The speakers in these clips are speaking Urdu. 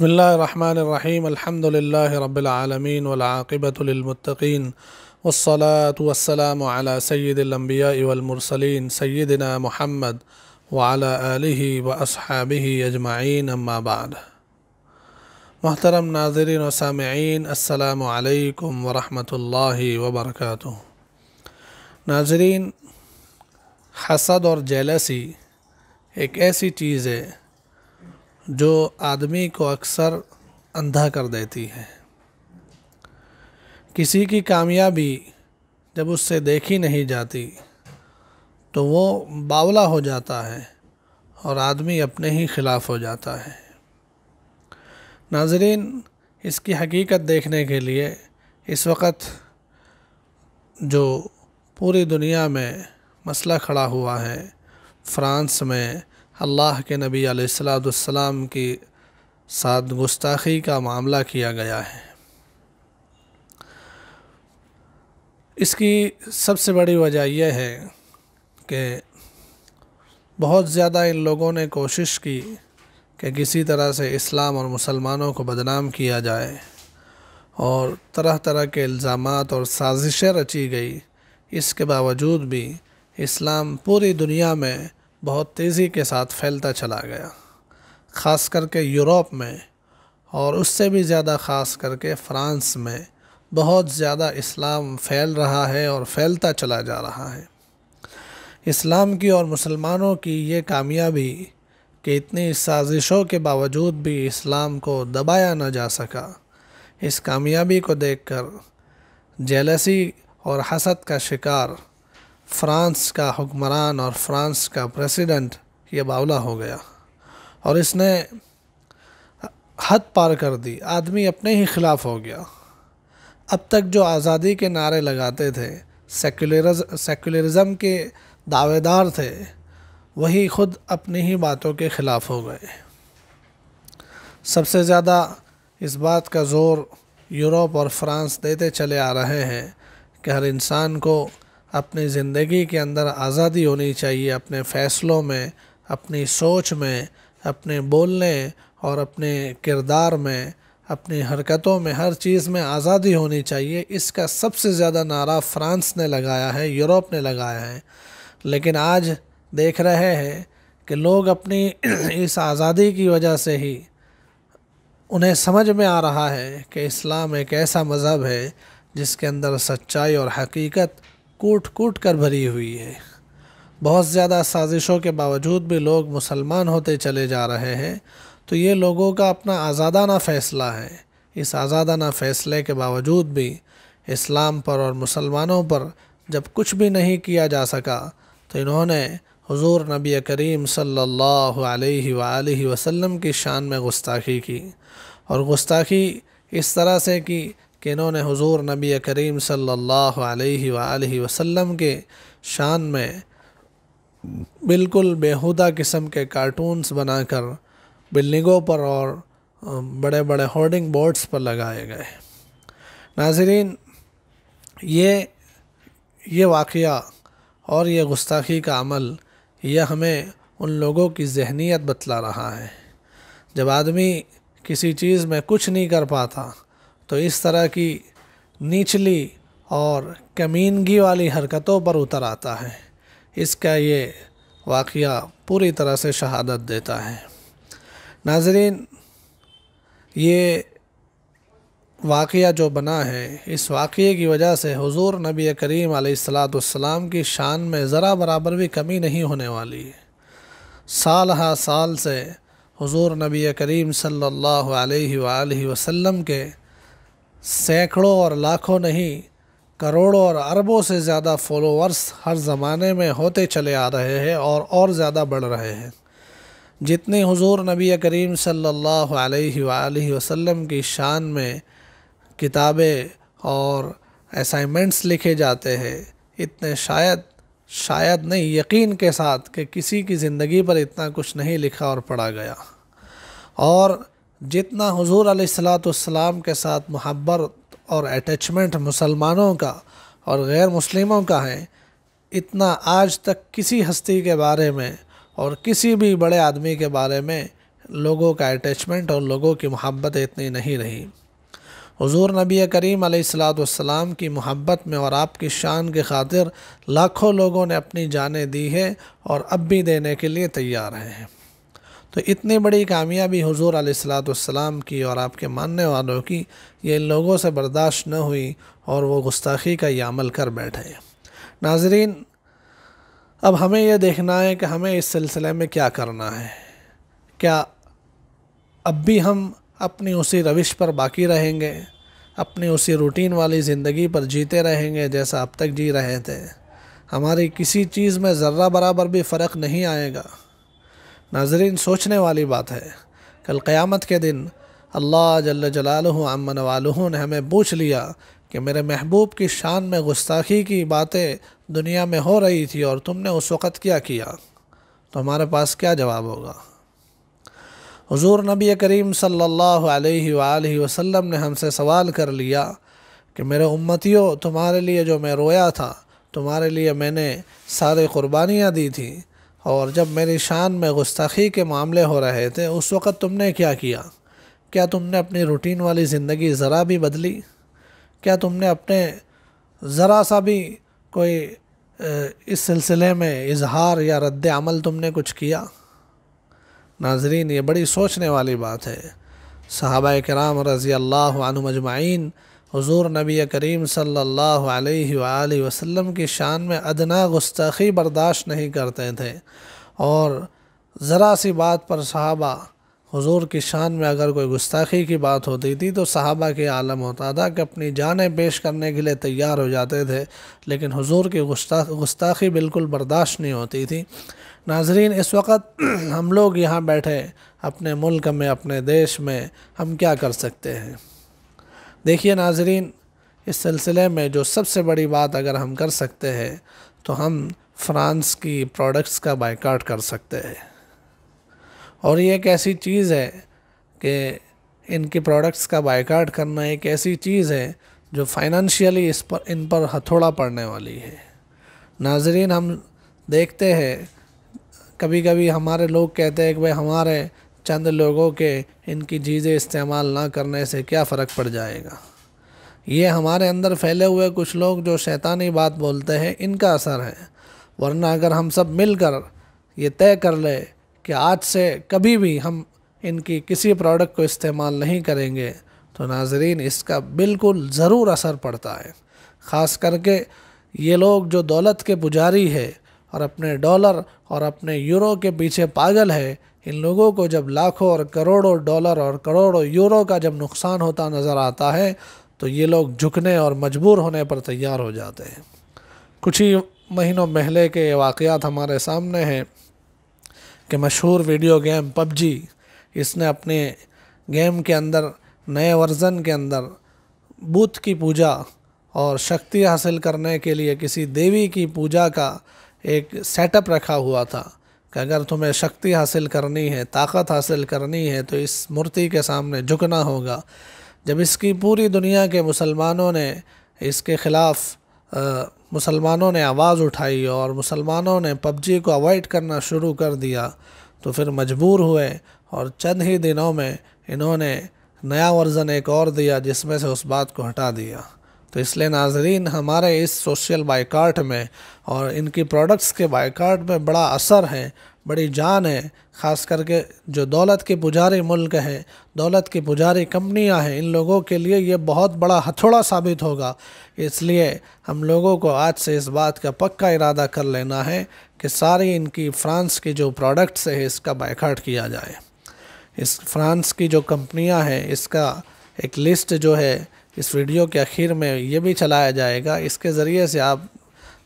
بسم اللہ الرحمن الرحیم الحمد للہ رب العالمین والعاقبۃ للمتقین والصلاة والسلام علی سید الانبیاء والمرسلین سیدنا محمد وعلی آلہ واصحابہ اجمعین اما بعد۔ محترم ناظرین و سامعین، السلام علیکم ورحمۃ اللہ وبرکاتہ۔ ناظرین، حسد اور جیلسی ایک ایسی چیز ہے جو آدمی کو اکثر اندھا کر دیتی ہے۔ کسی کی کامیابی جب اس سے دیکھی نہیں جاتی تو وہ باولا ہو جاتا ہے اور آدمی اپنے ہی خلاف ہو جاتا ہے۔ ناظرین، اس کی حقیقت دیکھنے کے لیے اس وقت جو پوری دنیا میں مسئلہ کھڑا ہوا ہے، فرانس میں اللہ کے نبی علیہ السلام کی ساتھ گستاخی کا معاملہ کیا گیا ہے۔ اس کی سب سے بڑی وجہ یہ ہے کہ بہت زیادہ ان لوگوں نے کوشش کی کہ کسی طرح سے اسلام اور مسلمانوں کو بدنام کیا جائے، اور طرح طرح کے الزامات اور سازشیں رچی گئی۔ اس کے باوجود بھی اسلام پوری دنیا میں بہت تیزی کے ساتھ پھیلتا چلا گیا، خاص کر کے یورپ میں، اور اس سے بھی زیادہ خاص کر کے فرانس میں بہت زیادہ اسلام پھیل رہا ہے اور پھیلتا چلا جا رہا ہے۔ اسلام کی اور مسلمانوں کی یہ کامیابی کہ اتنی سازشوں کے باوجود بھی اسلام کو دبایا نہ جا سکا، اس کامیابی کو دیکھ کر جیلسی اور حسد کا شکار فرانس کا حکمران اور فرانس کا پریزیڈنٹ یہ باولا ہو گیا، اور اس نے حد پار کر دی، آدمی اپنے ہی خلاف ہو گیا۔ اب تک جو آزادی کے نعرے لگاتے تھے، سیکولرزم کے دعوے دار تھے، وہی خود اپنی ہی باتوں کے خلاف ہو گئے۔ سب سے زیادہ اس بات کا زور یورپ اور فرانس دیتے چلے آ رہے ہیں کہ ہر انسان کو اپنی زندگی کے اندر آزادی ہونی چاہیے، اپنے فیصلوں میں، اپنی سوچ میں، اپنے بولنے اور اپنے کردار میں، اپنی حرکتوں میں، ہر چیز میں آزادی ہونی چاہیے۔ اس کا سب سے زیادہ نعرہ فرانس نے لگایا ہے، یورپ نے لگایا ہے، لیکن آج دیکھ رہے ہیں کہ لوگ اپنی اس آزادی کی وجہ سے ہی انہیں سمجھ میں آ رہا ہے کہ اسلام ایک ایسا مذہب ہے جس کے اندر سچائی اور حقیقت کوٹ کوٹ کر بھری ہوئی ہے۔ بہت زیادہ سازشوں کے باوجود بھی لوگ مسلمان ہوتے چلے جا رہے ہیں، تو یہ لوگوں کا اپنا آزادانہ فیصلہ ہے۔ اس آزادانہ فیصلے کے باوجود بھی اسلام پر اور مسلمانوں پر جب کچھ بھی نہیں کیا جا سکا تو انہوں نے حضور نبی کریم صلی اللہ علیہ وآلہ وسلم کی شان میں گستاخی کی، اور گستاخی اس طرح سے کی کہ انہوں نے حضور نبی کریم صلی اللہ علیہ وآلہ وسلم کے شان میں بالکل بیہودہ قسم کے کارٹونز بنا کر بلڈنگوں پر اور بڑے بڑے ہورڈنگ بورڈز پر لگائے گئے۔ ناظرین، یہ واقعہ اور یہ گستاخی کا عمل یہ ہمیں ان لوگوں کی ذہنیت بتلا رہا ہے۔ جب آدمی کسی چیز میں کچھ نہیں کر پاتا تو اس طرح کی نیچلی اور کمینگی والی حرکتوں پر اتر آتا ہے۔ اس کا یہ واقعہ پوری طرح سے شہادت دیتا ہے۔ ناظرین، یہ واقعہ جو بنا ہے، اس واقعے کی وجہ سے حضور نبی کریم علیہ السلام کی شان میں ذرا برابر بھی کمی نہیں ہونے والی ہے۔ سال ہا سال سے حضور نبی کریم صلی اللہ علیہ وآلہ وسلم کے سینکڑوں اور لاکھوں نہیں، کروڑوں اور اربوں سے زیادہ فالوورز ہر زمانے میں ہوتے چلے آ رہے ہیں اور زیادہ بڑھ رہے ہیں۔ جتنی حضور نبی کریم صلی اللہ علیہ وآلہ وسلم کی شان میں کتابیں اور اسائنمنٹس لکھے جاتے ہیں، اتنے شاید نہیں، یقین کے ساتھ کہ کسی کی زندگی پر اتنا کچھ نہیں لکھا اور پڑھا گیا۔ اور جتنا حضور علیہ السلام کے ساتھ محبت اور اٹیچمنٹ مسلمانوں کا اور غیر مسلموں کا ہے، اتنا آج تک کسی ہستی کے بارے میں اور کسی بھی بڑے آدمی کے بارے میں لوگوں کا اٹیچمنٹ اور لوگوں کی محبت اتنی نہیں رہی۔ حضور نبی کریم علیہ الصلوۃ والسلام کی محبت میں اور آپ کی شان کی خاطر لاکھوں لوگوں نے اپنی جانیں دی ہے اور اب بھی دینے کے لیے تیار ہیں۔ تو اتنی بڑی کامیابی حضور علیہ الصلوۃ والسلام کی اور آپ کے ماننے والوں کی، یہ ان لوگوں سے برداشت نہ ہوئی اور وہ گستاخی کا یہ عمل کر بیٹھے۔ ناظرین، اب ہمیں یہ دیکھنا ہے کہ ہمیں اس سلسلے میں کیا کرنا ہے۔ کیا اب بھی ہم اپنی اسی روش پر باقی رہیں گے، اپنی اسی روٹین والی زندگی پر جیتے رہیں گے جیسا اب تک جی رہے تھے؟ ہماری کسی چیز میں ذرہ برابر بھی فرق نہیں آئے گا۔ ناظرین، سوچنے والی بات ہے، کل قیامت کے دن اللہ جل جلالہ عم نوالہ نے ہمیں پوچھ لیا کہ میرے محبوب کی شان میں گستاخی کی باتیں دنیا میں ہو رہی تھی اور تم نے اس وقت کیا کیا، تو ہمارے پاس کیا جواب ہوگا؟ حضور نبی کریم صلی اللہ علیہ وآلہ وسلم نے ہم سے سوال کر لیا کہ میرے امتیوں، تمہارے لیے جو میں رویا تھا، تمہارے لیے میں نے سارے قربانیاں دی تھیں، اور جب میری شان میں گستاخی کے معاملے ہو رہے تھے اس وقت تم نے کیا کیا؟ کیا تم نے اپنی روٹین والی زندگی ذرا بھی بدلی؟ کیا تم نے اپنے ذرا سا بھی کوئی اس سلسلے میں اظہار یا رد عمل تم نے کچھ کیا؟ ناظرین، یہ بڑی سوچنے والی بات ہے۔ صحابہ کرام رضی اللہ عنہم اجمعین حضور نبی کریم صلی اللہ علیہ وآلہ وسلم کی شان میں ادنا گستاخی برداشت نہیں کرتے تھے، اور ذرا سی بات پر صحابہ حضور کی شان میں اگر کوئی گستاخی کی بات ہوتی تھی تو صحابہ کے عالم ہوتا تھا کہ اپنی جانیں پیش کرنے کے لیے تیار ہو جاتے تھے، لیکن حضور کی گستاخی بالکل برداشت نہیں ہوتی تھی۔ ناظرین، اس وقت ہم لوگ یہاں بیٹھے اپنے ملک میں، اپنے دیش میں، ہم کیا کر سکتے ہیں؟ دیکھیے ناظرین، اس سلسلے میں جو سب سے بڑی بات اگر ہم کر سکتے ہیں تو ہم فرانس کی پروڈکٹس کا بائیکاٹ کر سکتے ہیں، اور یہ ایک ایسی چیز ہے کہ ان کی پروڈکٹس کا بائیکاٹ کرنا ایک ایسی چیز ہے جو فائنانشیلی ان پر ہتھوڑا پڑنے والی ہے۔ ناظرین، ہم دیکھتے ہیں کبھی کبھی ہمارے لوگ کہتے ہیں کہ بھئی ہمارے چند لوگوں کے ان کی چیزیں استعمال نہ کرنے سے کیا فرق پڑ جائے گا۔ یہ ہمارے اندر پھیلے ہوئے کچھ لوگ جو شیطانی بات بولتے ہیں، ان کا اثر ہے، ورنہ اگر ہم سب مل کر یہ طے کر لے کہ آج سے کبھی بھی ہم ان کی کسی پروڈکٹ کو استعمال نہیں کریں گے تو ناظرین اس کا بالکل ضرور اثر پڑتا ہے۔ خاص کر کے یہ لوگ جو دولت کے پجاری ہے اور اپنے ڈالر اور اپنے یورو کے پیچھے پاگل ہے، ان لوگوں کو جب لاکھوں اور کروڑوں ڈالر اور کروڑوں یورو کا جب نقصان ہوتا نظر آتا ہے تو یہ لوگ جھکنے اور مجبور ہونے پر تیار ہو جاتے ہیں۔ کچھ ہی مہینوں پہلے کے واقعات ہمارے سامنے ہیں کہ مشہور ویڈیو گیم پب جی، اس نے اپنے گیم کے اندر نئے ورژن کے اندر بت کی پوجا اور شکتی حاصل کرنے کے لیے کسی دیوی کی پوجا کا ایک سیٹ اپ رکھا ہوا تھا کہ اگر تمہیں شکتی حاصل کرنی ہے، طاقت حاصل کرنی ہے تو اس مورتی کے سامنے جھکنا ہوگا۔ جب اس کی پوری دنیا کے مسلمانوں نے اس کے خلاف مسلمانوں نے آواز اٹھائی اور مسلمانوں نے پب جی کو اوائڈ کرنا شروع کر دیا تو پھر مجبور ہوئے اور چند ہی دنوں میں انہوں نے نیا ورژن ایک اور دیا جس میں سے اس بات کو ہٹا دیا۔ تو اس لیے ناظرین، ہمارے اس سوشل بائیکاٹ میں اور ان کی پروڈکٹس کے بائیکاٹ میں بڑا اثر ہے، بڑی جان ہے۔ خاص کر کے جو دولت کے پجاری ملک ہیں، دولت کی پجاری کمپنیاں ہیں، ان لوگوں کے لیے یہ بہت بڑا ہتھوڑا ثابت ہوگا۔ اس لیے ہم لوگوں کو آج سے اس بات کا پکا ارادہ کر لینا ہے کہ ساری ان کی فرانس کی جو پروڈکٹس ہے اس کا بائیکاٹ کیا جائے۔ اس فرانس کی جو کمپنیاں ہیں اس کا ایک لسٹ جو ہے اس ویڈیو کے اخیر میں یہ بھی چلایا جائے گا، اس کے ذریعے سے آپ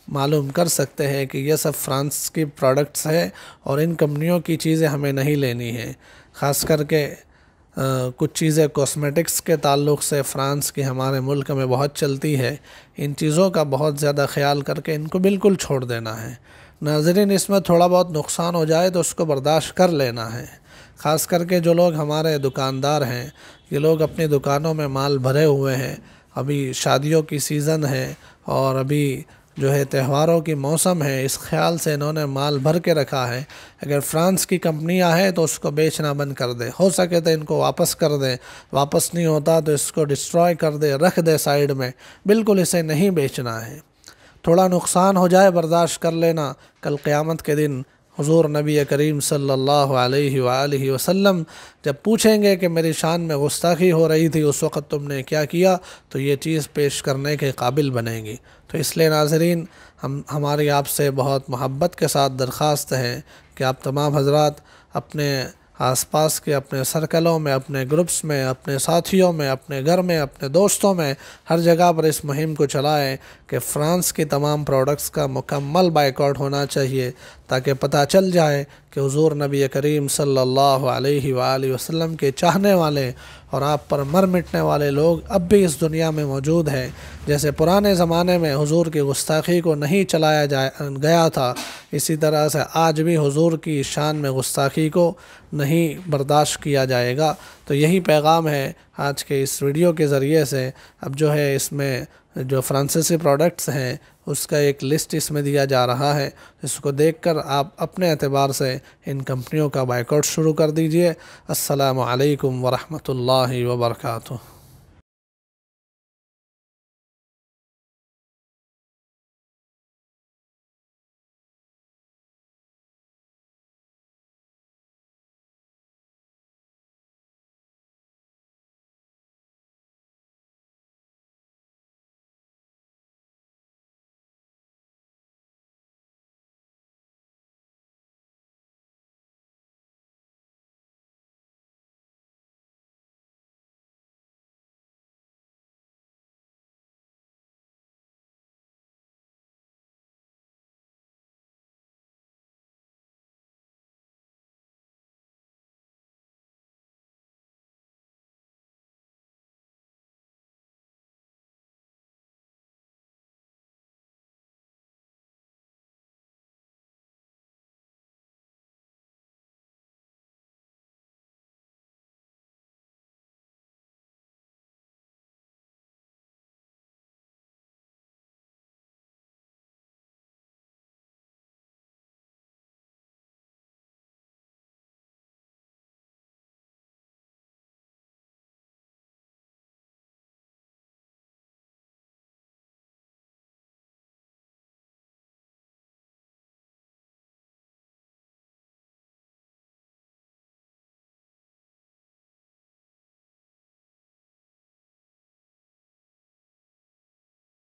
معلوم کر سکتے ہیں کہ یہ سب فرانس کی پروڈکٹس ہے اور ان کمپنیوں کی چیزیں ہمیں نہیں لینی ہے۔ خاص کر کے کچھ چیزیں کاسمیٹکس کے تعلق سے فرانس کی ہمارے ملک میں بہت چلتی ہے، ان چیزوں کا بہت زیادہ خیال کر کے ان کو بالکل چھوڑ دینا ہے۔ ناظرین، اس میں تھوڑا بہت نقصان ہو جائے تو اس کو برداشت کر لینا ہے۔ خاص کر کے جو لوگ ہمارے دکاندار ہیں، یہ لوگ اپنی دکانوں میں مال بھرے ہوئے ہیں، ابھی شادیوں کی سیزن ہے اور ابھی جو ہے تہواروں کی موسم ہے، اس خیال سے انہوں نے مال بھر کے رکھا ہے، اگر فرانس کی کمپنیاں ہیں تو اس کو بیچنا بند کر دے، ہو سکے تو ان کو واپس کر دے، واپس نہیں ہوتا تو اس کو ڈسٹروائے کر دے، رکھ دے سائیڈ میں، بالکل اسے نہیں بیچنا ہے۔ تھوڑا نقصان ہو جائے برداشت کر لینا، کل قیامت کے دن حضور نبی کریم صلی اللہ علیہ وآلہ وسلم جب پوچھیں گے کہ میری شان میں گستاخی ہو رہی تھی اس وقت تم نے کیا کیا، تو یہ چیز پیش کرنے کے قابل بنے گی۔ تو اس لیے ناظرین، ہماری آپ سے بہت محبت کے ساتھ درخواست ہے کہ آپ تمام حضرات اپنے آس پاس کے اپنے سرکلوں میں، اپنے گروپس میں، اپنے ساتھیوں میں، اپنے گھر میں، اپنے دوستوں میں، ہر جگہ پر اس مہم کو چلائیں کہ فرانس کی تمام پروڈکٹس کا مکمل بائیکاٹ ہونا چاہیے، تاکہ پتہ چل جائے کہ حضور نبی کریم صلی اللہ علیہ وآلہ وسلم کے چاہنے والے اور آپ پر مر مٹنے والے لوگ اب بھی اس دنیا میں موجود ہیں۔ جیسے پرانے زمانے میں حضور کی گستاخی کو نہیں چلایا گیا تھا، اسی طرح سے آج بھی حضور کی شان میں گستاخی کو نہیں برداشت کیا جائے گا۔ تو یہی پیغام ہے آج کے اس ویڈیو کے ذریعے سے۔ اب جو ہے اس میں جو فرانسیسی پروڈکٹس ہیں اس کا ایک لسٹ اس میں دیا جا رہا ہے، اس کو دیکھ کر آپ اپنے اعتبار سے ان کمپنیوں کا بائیکاٹ شروع کر دیجئے۔ السلام علیکم ورحمۃ اللہ وبرکاتہ۔